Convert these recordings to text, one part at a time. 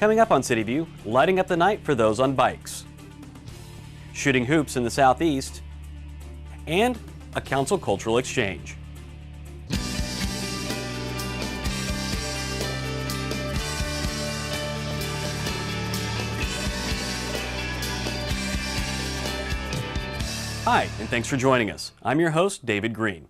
Coming up on CityView, lighting up the night for those on bikes, shooting hoops in the southeast, and a council cultural exchange. Hi, and thanks for joining us. I'm your host, David Green.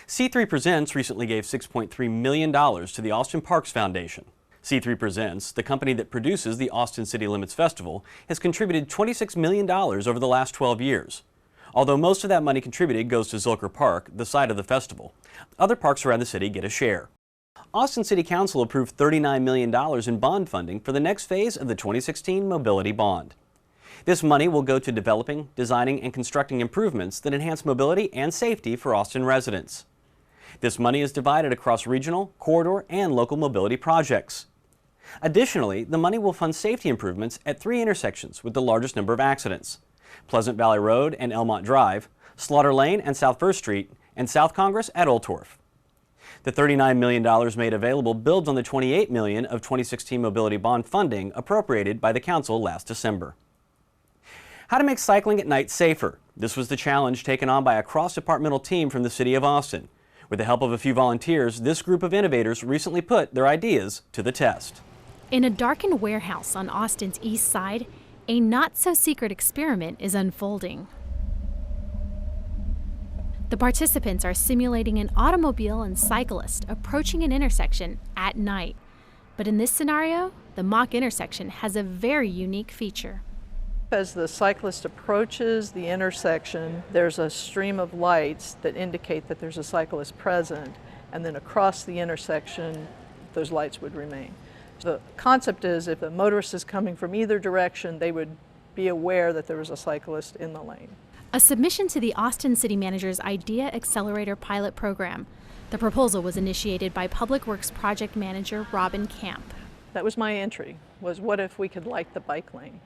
C3 Presents recently gave $6.3 million to the Austin Parks Foundation. C3 Presents, the company that produces the Austin City Limits Festival, has contributed $26 million over the last 12 years. Although most of that money contributed goes to Zilker Park, the site of the festival, other parks around the city get a share. Austin City Council approved $39 million in bond funding for the next phase of the 2016 Mobility Bond. This money will go to developing, designing, and constructing improvements that enhance mobility and safety for Austin residents. This money is divided across regional, corridor, and local mobility projects. Additionally, the money will fund safety improvements at 3 intersections with the largest number of accidents: Pleasant Valley Road and Elmont Drive, Slaughter Lane and South First Street, and South Congress at Old Torf. The $39 million made available builds on the $28 million of 2016 Mobility Bond funding appropriated by the Council last December. How to make cycling at night safer. This was the challenge taken on by a cross-departmental team from the City of Austin. With the help of a few volunteers, this group of innovators recently put their ideas to the test. In a darkened warehouse on Austin's east side, a not-so-secret experiment is unfolding. The participants are simulating an automobile and cyclist approaching an intersection at night. But in this scenario, the mock intersection has a very unique feature. As the cyclist approaches the intersection, there's a stream of lights that indicate that there's a cyclist present, and then across the intersection, those lights would remain. The concept is if the motorist is coming from either direction, they would be aware that there was a cyclist in the lane. A submission to the Austin City Manager's Idea Accelerator pilot program. The proposal was initiated by Public Works Project Manager Robin Camp. That was my entry, was what if we could light the bike lane?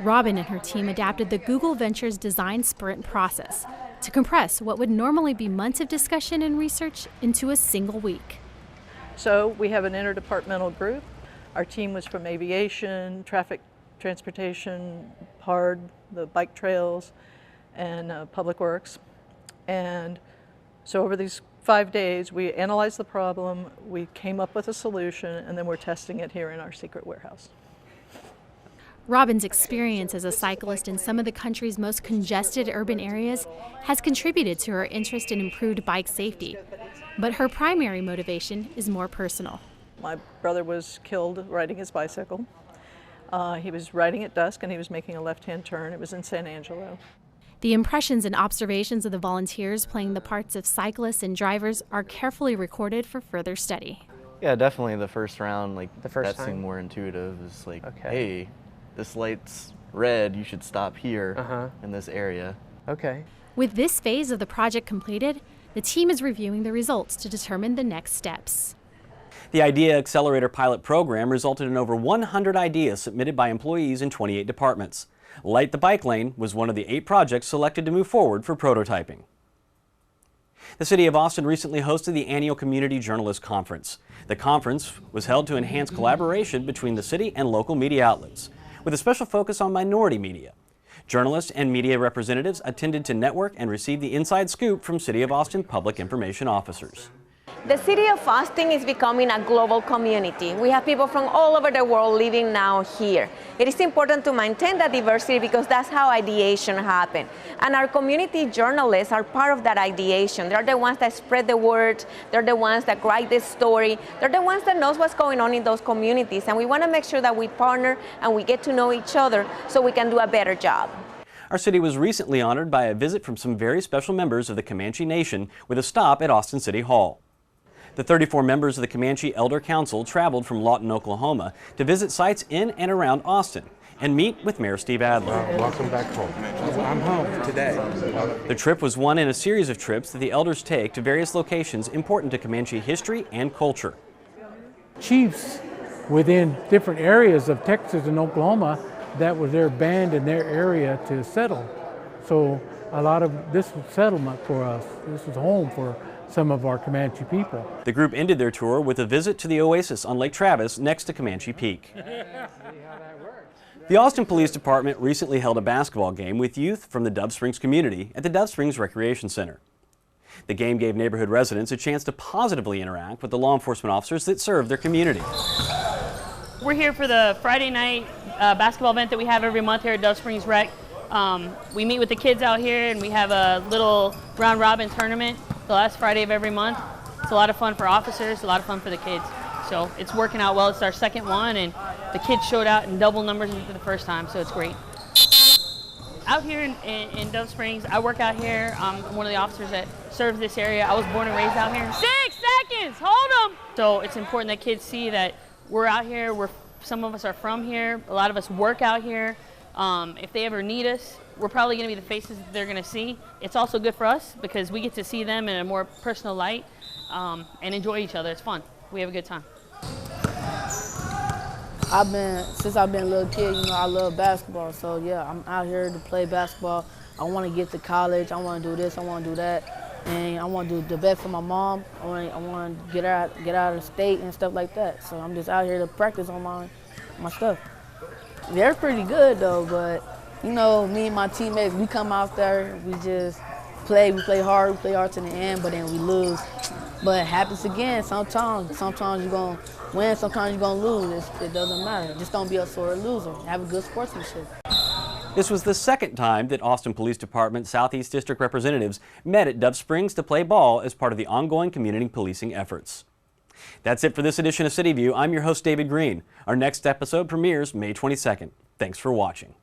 Robin and her team adapted the Google Ventures design sprint process to compress what would normally be months of discussion and research into a single week. So we have an interdepartmental group. Our team was from aviation, traffic, transportation, PARD, the bike trails, and Public Works. And so over these 5 days, we analyzed the problem, we came up with a solution, and then we're testing it here in our secret warehouse. Robin's experience as a cyclist in some of the country's most congested urban areas has contributed to her interest in improved bike safety. But her primary motivation is more personal. My brother was killed riding his bicycle. He was riding at dusk and he was making a left-hand turn. It was in San Angelo. The impressions and observations of the volunteers playing the parts of cyclists and drivers are carefully recorded for further study. Yeah, definitely the first round, that seemed more intuitive. It's like, okay, hey, this light's red, you should stop here in this area. Okay. With this phase of the project completed, the team is reviewing the results to determine the next steps. The Idea Accelerator pilot program resulted in over 100 ideas submitted by employees in 28 departments. Light the Bike Lane was one of the 8 projects selected to move forward for prototyping. The City of Austin recently hosted the annual Community Journalist Conference. The conference was held to enhance collaboration between the city and local media outlets, with a special focus on minority media. Journalists and media representatives attended to network and receive the inside scoop from City of Austin public information officers. The City of Austin is becoming a global community. We have people from all over the world living now here. It is important to maintain that diversity because that's how ideation happens. And our community journalists are part of that ideation. They're the ones that spread the word. They're the ones that write the story. They're the ones that knows what's going on in those communities. And we want to make sure that we partner and we get to know each other so we can do a better job. Our city was recently honored by a visit from some very special members of the Comanche Nation with a stop at Austin City Hall. The 34 members of the Comanche Elder Council traveled from Lawton, Oklahoma to visit sites in and around Austin and meet with Mayor Steve Adler. Welcome back home. I'm home today. The trip was one in a series of trips that the elders take to various locations important to Comanche history and culture. Chiefs within different areas of Texas and Oklahoma, that was their band in their area to settle. So a lot of this was settlement for us. This was home for some of our Comanche people. The group ended their tour with a visit to the Oasis on Lake Travis next to Comanche Peak. The Austin Police Department recently held a basketball game with youth from the Dove Springs community at the Dove Springs Recreation Center. The game gave neighborhood residents a chance to positively interact with the law enforcement officers that serve their community. We're here for the Friday night basketball event that we have every month here at Dove Springs Rec. We meet with the kids out here and we have a little round robin tournament the last Friday of every month. It's a lot of fun for officers, a lot of fun for the kids. So it's working out well. It's our second one and the kids showed out in double numbers for the first time, so it's great. Out here in Dove Springs, I work out here. I'm one of the officers that serves this area. I was born and raised out here. 6 seconds, hold them! So it's important that kids see that we're out here, some of us are from here, a lot of us work out here. If they ever need us, we're probably gonna be the faces that they're gonna see. It's also good for us because we get to see them in a more personal light and enjoy each other. It's fun. We have a good time. Since I've been a little kid, you know, I love basketball. So yeah, I'm out here to play basketball. I want to get to college. I want to do this. I want to do that, and I want to do the best for my mom. I want to get out of the state and stuff like that. So I'm just out here to practice on my stuff. They're pretty good though, but you know, me and my teammates, we come out there, we just play. We play hard to the end, but then we lose. But it happens again sometimes. Sometimes you're going to win, sometimes you're going to lose. It doesn't matter. Just don't be a sore loser. Have a good sportsmanship. This was the second time that Austin Police Department Southeast District representatives met at Dove Springs to play ball as part of the ongoing community policing efforts. That's it for this edition of CityView. I'm your host, David Green. Our next episode premieres May 22nd. Thanks for watching.